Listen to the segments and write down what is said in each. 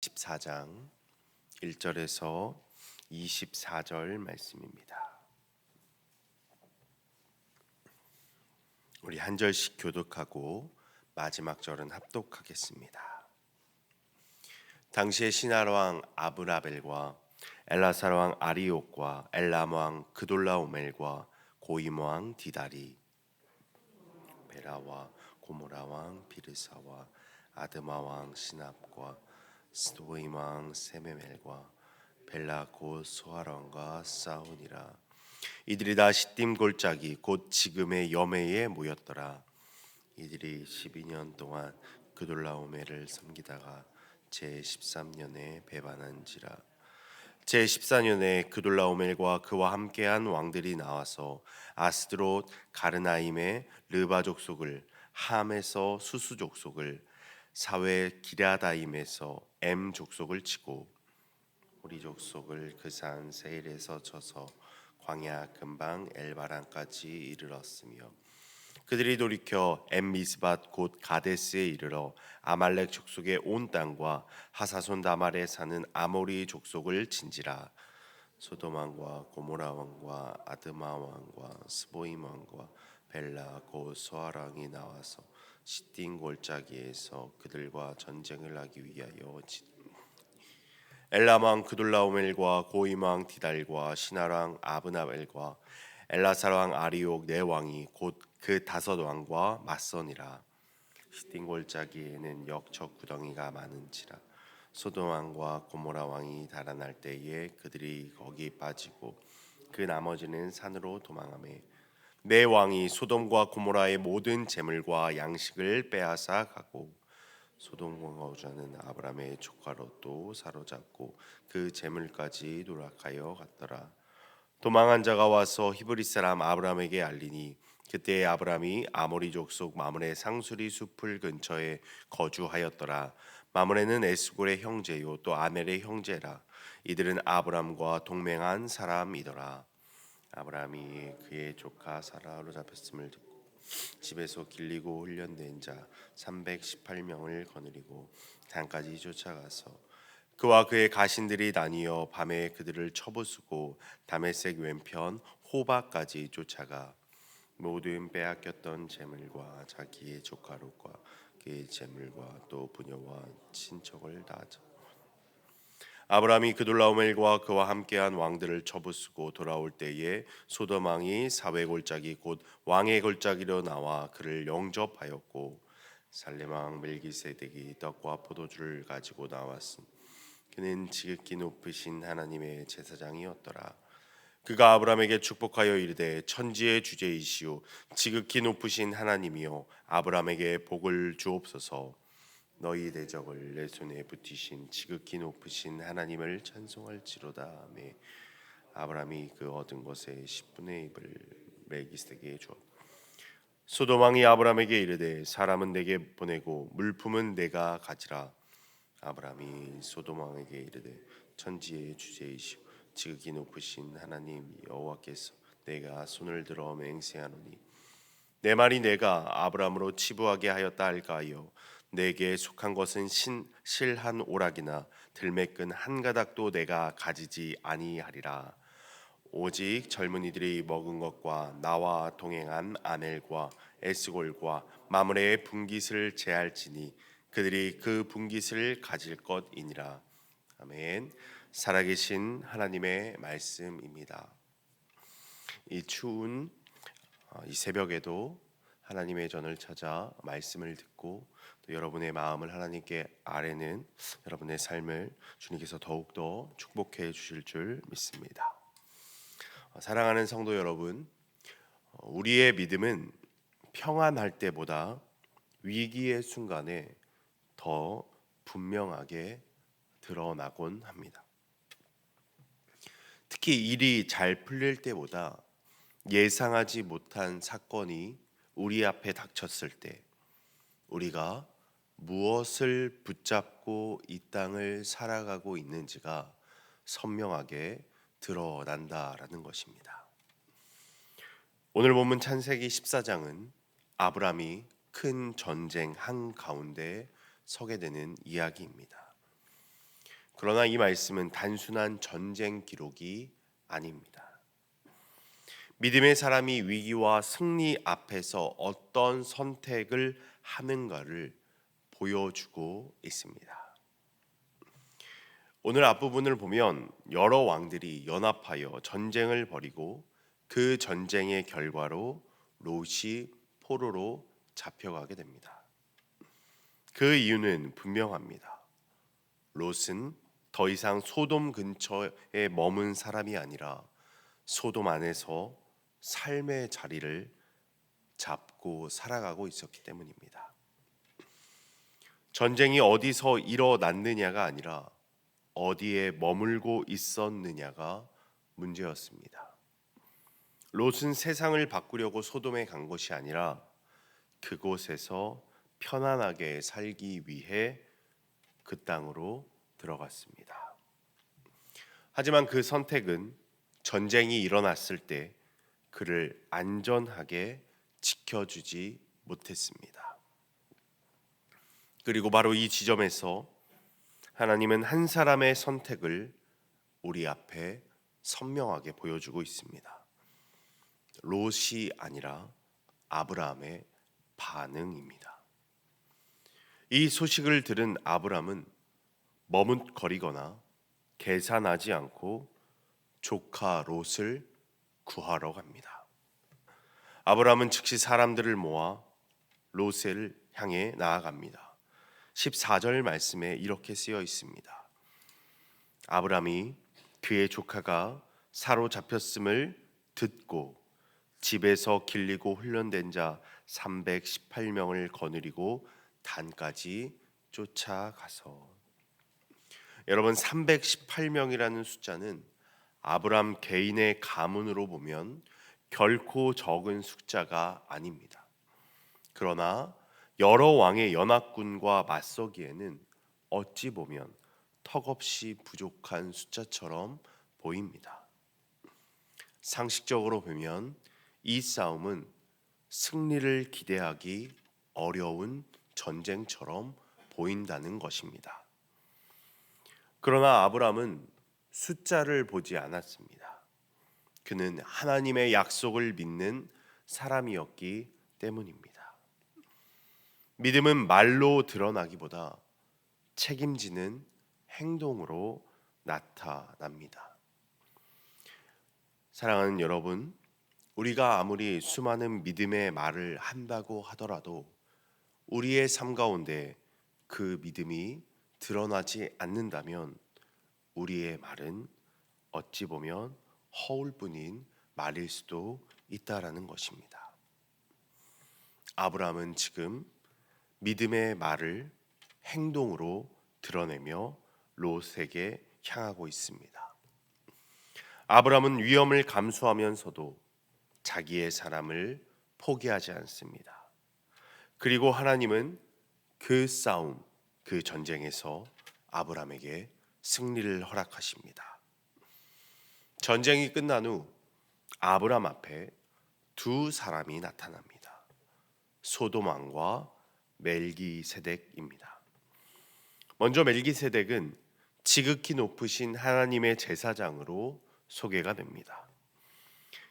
14장 1절에서 24절 말씀입니다. 우리 한 절씩 교독하고 마지막 절은 합독하겠습니다. 당시에 시나라 왕 아브라벨과 엘라살 왕 아리옥과 엘람 왕 그돌라오멜과 고임 왕 디다리, 베라와 고모라 왕 비르사와 아드마 왕 시납과 스도임 왕 세메멜과 벨라 곧 소알 왕과 싸우니라. 이들이 다 시딤 골짜기 곧 지금의 여매에 모였더라. 이들이 12년 동안 그돌라오멜을 섬기다가 제 13년에 배반한지라. 제 14년에 그돌라오멜과 그와 함께한 왕들이 나와서 아스드롯 가르나임의 르바 족속을, 함에서 수수 족속을, 사회 기랴다임에서 엠 족속을 치고 우리 족속을 그 산 세일에서 쳐서 광야 근방 엘바란까지 이르렀으며, 그들이 돌이켜 엠미스밧 곧 가데스에 이르러 아말렉 족속의 온 땅과 하사손 다말에 사는 아모리 족속을 친지라. 소돔 왕과 고모라 왕과 아드마 왕과 스보임 왕과 벨라 곧 소알 왕이 나와서 시딤 골짜기에서 그들과 전쟁을 하기 위하여 엘람 왕 그돌라오멜과 고임 왕 디달과 시나라 왕 아브나벨과 엘라살 왕 아리옥 네 왕이 곧 그 다섯 왕과 맞서니라. 시딤 골짜기에는 역적 구덩이가 많은지라. 소돔 왕과 고모라 왕이 달아날 때에 그들이 거기 빠지고 그 나머지는 산으로 도망하매, 네 왕이 소돔과 고모라의 모든 재물과 양식을 빼앗아 가고 소돔과 거주하는 아브람의 조카 롯도 사로잡고 그 재물까지 노력하여 갔더라. 도망한 자가 와서 히브리 사람 아브람에게 알리니, 그때 아브람이 아모리 족속 마므레 상수리 숲을 근처에 거주하였더라. 마므레는 에스골의 형제요 또 아넬의 형제라. 이들은 아브람과 동맹한 사람이더라. 아브람이 그의 조카 사라로 잡혔음을 듣고 집에서 길리고 훈련된 자 318명을 거느리고 단까지 쫓아가서 그와 그의 가신들이 나뉘어 밤에 그들을 쳐부수고 다메섹 왼편 호바까지 쫓아가 모든 빼앗겼던 재물과 자기의 조카 롯과 그의 재물과 또 부녀와 친척을 다 잡아 아브라함이 그돌라오멜과 그와 함께한 왕들을 쳐부수고 돌아올 때에 소돔 왕이 사회 골짜기 곧 왕의 골짜기로 나와 그를 영접하였고, 살렘 왕 멜기세덱이 떡과 포도주를 가지고 나왔음. 그는 지극히 높으신 하나님의 제사장이었더라. 그가 아브라함에게 축복하여 이르되, 천지의 주제이시오 지극히 높으신 하나님이여 아브라함에게 복을 주옵소서. 너희 대적을 내 손에 붙이신 지극히 높으신 하나님을 찬송할지로다. 하매 아브라함이 그 얻은 것의 10분의 1을 멜기세덱에게 주었다. 소돔 왕이 아브라함에게 이르되, 사람은 내게 보내고 물품은 내가 가지라. 아브라함이 소돔 왕에게 이르되, 천지의 주제이시오 지극히 높으신 하나님 여호와께서 내가 손을 들어 맹세하노니 내 말이 내가 아브라함으로 치부하게 하였다 할까요? 내게 속한 것은 실한 오락이나 들매끈 한 가닥도 내가 가지지 아니하리라. 오직 젊은이들이 먹은 것과 나와 동행한 아넬과 에스골과 마므레의 분깃을 제할지니 그들이 그 분깃을 가질 것이니라. 아멘. 살아계신 하나님의 말씀입니다. 이 추운 이 새벽에도 하나님의 전을 찾아 말씀을 듣고 또 여러분의 마음을 하나님께 아뢰는 여러분의 삶을 주님께서 더욱더 축복해 주실 줄 믿습니다. 사랑하는 성도 여러분, 우리의 믿음은 평안할 때보다 위기의 순간에 더 분명하게 드러나곤 합니다. 특히 일이 잘 풀릴 때보다 예상하지 못한 사건이 우리 앞에 닥쳤을 때 우리가 무엇을 붙잡고 이 땅을 살아가고 있는지가 선명하게 드러난다라는 것입니다. 오늘 본문 창세기 14장은 아브라함이 큰 전쟁 한가운데 서게 되는 이야기입니다. 그러나 이 말씀은 단순한 전쟁 기록이 아닙니다. 믿음의 사람이 위기와 승리 앞에서 어떤 선택을 하는가를 보여주고 있습니다. 오늘 앞부분을 보면 여러 왕들이 연합하여 전쟁을 벌이고 그 전쟁의 결과로 롯이 포로로 잡혀가게 됩니다. 그 이유는 분명합니다. 롯은 더 이상 소돔 근처에 머문 사람이 아니라 소돔 안에서 삶의 자리를 잡고 살아가고 있었기 때문입니다. 전쟁이 어디서 일어났느냐가 아니라 어디에 머물고 있었느냐가 문제였습니다. 롯은 세상을 바꾸려고 소돔에 간 것이 아니라 그곳에서 편안하게 살기 위해 그 땅으로 들어갔습니다. 하지만 그 선택은 전쟁이 일어났을 때 그를 안전하게 지켜주지 못했습니다. 그리고 바로 이 지점에서 하나님은 한 사람의 선택을 우리 앞에 선명하게 보여주고 있습니다. 롯이 아니라 아브라함의 반응입니다. 이 소식을 들은 아브라함은 머뭇거리거나 계산하지 않고 조카 롯을 구하러 갑니다. 아브라함은 즉시 사람들을 모아 롯을 향해 나아갑니다. 14절 말씀에 이렇게 쓰여 있습니다. 아브라함이 그의 조카가 사로잡혔음을 듣고 집에서 길리고 훈련된 자 318명을 거느리고 단까지 쫓아가서, 여러분 318명이라는 숫자는 아브라함 개인의 가문으로 보면 결코 적은 숫자가 아닙니다. 그러나 여러 왕의 연합군과 맞서기에는 어찌 보면 턱없이 부족한 숫자처럼 보입니다. 상식적으로 보면 이 싸움은 승리를 기대하기 어려운 전쟁처럼 보인다는 것입니다. 그러나 아브라함은 숫자를 보지 않았습니다. 그는 하나님의 약속을 믿는 사람이었기 때문입니다. 믿음은 말로 드러나기보다 책임지는 행동으로 나타납니다. 사랑하는 여러분, 우리가 아무리 수많은 믿음의 말을 한다고 하더라도 우리의 삶 가운데 그 믿음이 드러나지 않는다면 우리의 말은 어찌 보면 허울뿐인 말일 수도 있다라는 것입니다. 아브라함은 지금 믿음의 말을 행동으로 드러내며 롯에게 향하고 있습니다. 아브라함은 위험을 감수하면서도 자기의 사람을 포기하지 않습니다. 그리고 하나님은 그 싸움, 그 전쟁에서 아브라함에게 승리를 허락하십니다. 전쟁이 끝난 후 아브라함 앞에 두 사람이 나타납니다. 소돔 왕과 멜기세덱입니다. 먼저 멜기세덱은 지극히 높으신 하나님의 제사장으로 소개가 됩니다.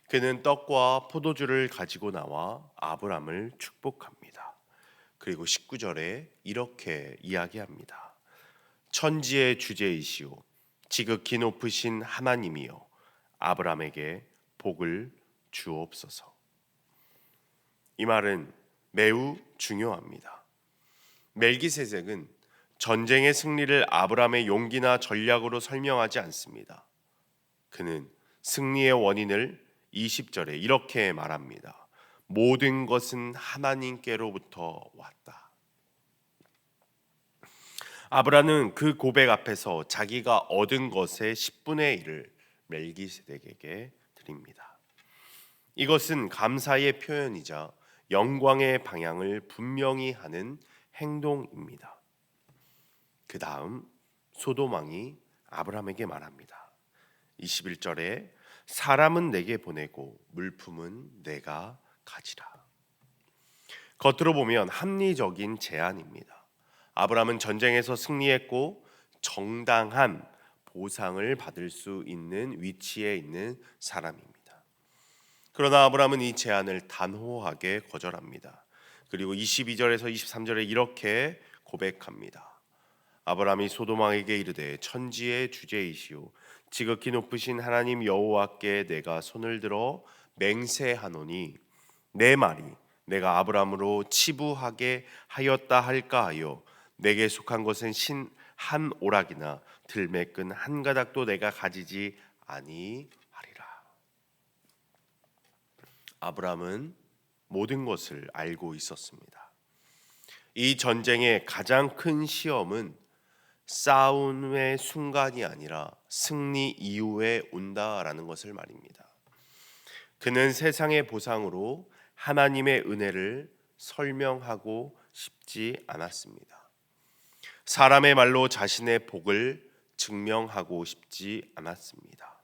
그는 떡과 포도주를 가지고 나와 아브라함을 축복합니다. 그리고 19절에 이렇게 이야기합니다. 천지의 주제이시오 지극히 높으신 하나님이여 아브라함에게 복을 주옵소서. 이 말은 매우 중요합니다. 멜기세덱은 전쟁의 승리를 아브라함의 용기나 전략으로 설명하지 않습니다. 그는 승리의 원인을 20절에 이렇게 말합니다. 모든 것은 하나님께로부터 왔다. 아브라함은 그 고백 앞에서 자기가 얻은 것의 10분의 1을 멜기세덱에게 드립니다. 이것은 감사의 표현이자 영광의 방향을 분명히 하는 행동입니다. 그 다음 소돔 왕이 아브라함에게 말합니다. 21절에 사람은 내게 보내고 물품은 내가 가지라. 겉으로 보면 합리적인 제안입니다. 아브라함은 전쟁에서 승리했고 정당한 보상을 받을 수 있는 위치에 있는 사람입니다. 그러나 아브라함은 이 제안을 단호하게 거절합니다. 그리고 22절에서 23절에 이렇게 고백합니다. 아브라함이 소돔왕에게 이르되 천지의 주제이시오 지극히 높으신 하나님 여호와께 내가 손을 들어 맹세하노니 내 말이 내가 아브라함으로 치부하게 하였다 할까 하여 내게 속한 것은 신 한 오락이나 들매끈 한 가닥도 내가 가지지 아니하리라. 아브라함은 모든 것을 알고 있었습니다. 이 전쟁의 가장 큰 시험은 싸움의 순간이 아니라 승리 이후에 온다라는 것을 말입니다. 그는 세상의 보상으로 하나님의 은혜를 설명하고 싶지 않았습니다. 사람의 말로 자신의 복을 증명하고 싶지 않았습니다.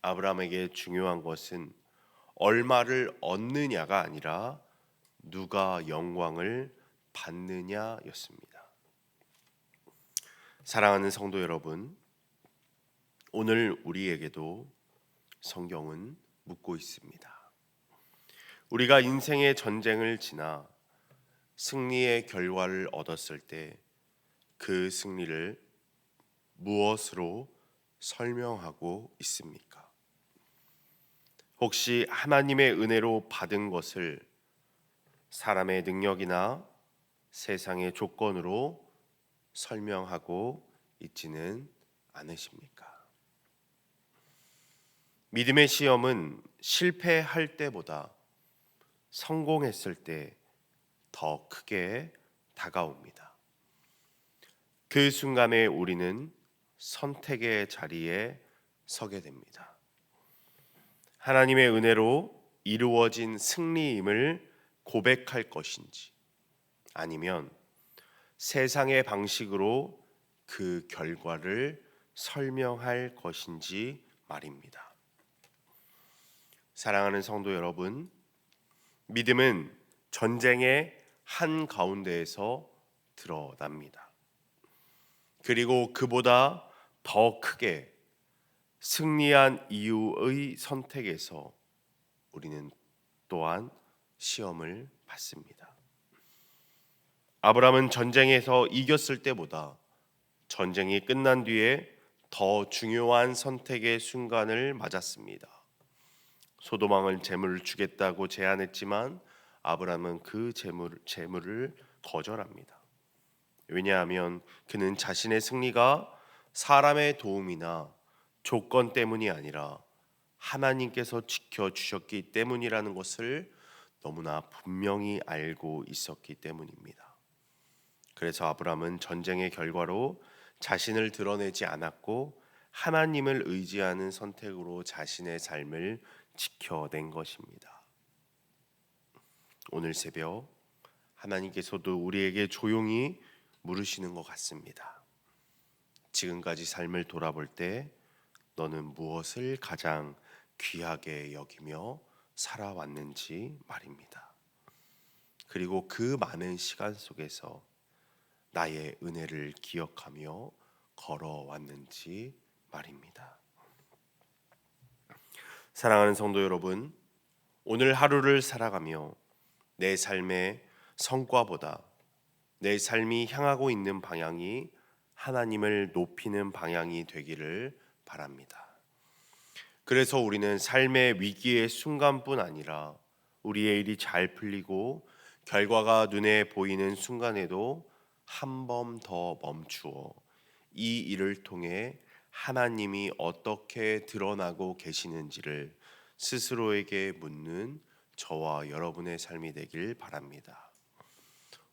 아브라함에게 중요한 것은 얼마를 얻느냐가 아니라 누가 영광을 받느냐였습니다. 사랑하는 성도 여러분, 오늘 우리에게도 성경은 묻고 있습니다. 우리가 인생의 전쟁을 지나 승리의 결과를 얻었을 때 그 승리를 무엇으로 설명하고 있습니까? 혹시 하나님의 은혜로 받은 것을 사람의 능력이나 세상의 조건으로 설명하고 있지는 않으십니까? 믿음의 시험은 실패할 때보다 성공했을 때 더 크게 다가옵니다. 그 순간에 우리는 선택의 자리에 서게 됩니다. 하나님의 은혜로 이루어진 승리임을 고백할 것인지 아니면 세상의 방식으로 그 결과를 설명할 것인지 말입니다. 사랑하는 성도 여러분, 믿음은 전쟁의 한 가운데에서 드러납니다. 그리고 그보다 더 크게 승리한 이유의 선택에서 우리는 또한 시험을 받습니다. 아브라함은 전쟁에서 이겼을 때보다 전쟁이 끝난 뒤에 더 중요한 선택의 순간을 맞았습니다. 소돔왕은 재물을 주겠다고 제안했지만 아브라함은 그 재물을 거절합니다. 왜냐하면 그는 자신의 승리가 사람의 도움이나 조건 때문이 아니라 하나님께서 지켜주셨기 때문이라는 것을 너무나 분명히 알고 있었기 때문입니다. 그래서 아브라함은 전쟁의 결과로 자신을 드러내지 않았고 하나님을 의지하는 선택으로 자신의 삶을 지켜낸 것입니다. 오늘 새벽 하나님께서도 우리에게 조용히 물으시는 것 같습니다. 지금까지 삶을 돌아볼 때 너는 무엇을 가장 귀하게 여기며 살아왔는지 말입니다. 그리고 그 많은 시간 속에서 나의 은혜를 기억하며 걸어왔는지 말입니다. 사랑하는 성도 여러분, 오늘 하루를 살아가며 내 삶의 성과보다 내 삶이 향하고 있는 방향이 하나님을 높이는 방향이 되기를 바랍니다. 그래서 우리는 삶의 위기의 순간뿐 아니라 우리의 일이 잘 풀리고 결과가 눈에 보이는 순간에도 한 번 더 멈추어 이 일을 통해 하나님이 어떻게 드러나고 계시는지를 스스로에게 묻는 저와 여러분의 삶이 되길 바랍니다.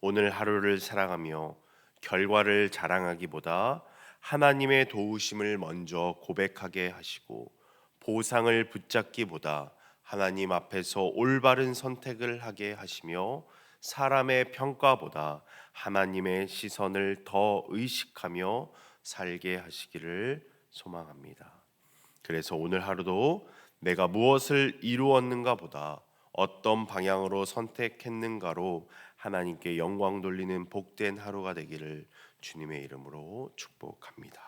오늘 하루를 살아가며 결과를 자랑하기보다 하나님의 도우심을 먼저 고백하게 하시고 보상을 붙잡기보다 하나님 앞에서 올바른 선택을 하게 하시며 사람의 평가보다 하나님의 시선을 더 의식하며 살게 하시기를 소망합니다. 그래서 오늘 하루도 내가 무엇을 이루었는가 보다 어떤 방향으로 선택했는가로 하나님께 영광 돌리는 복된 하루가 되기를 주님의 이름으로 축복합니다.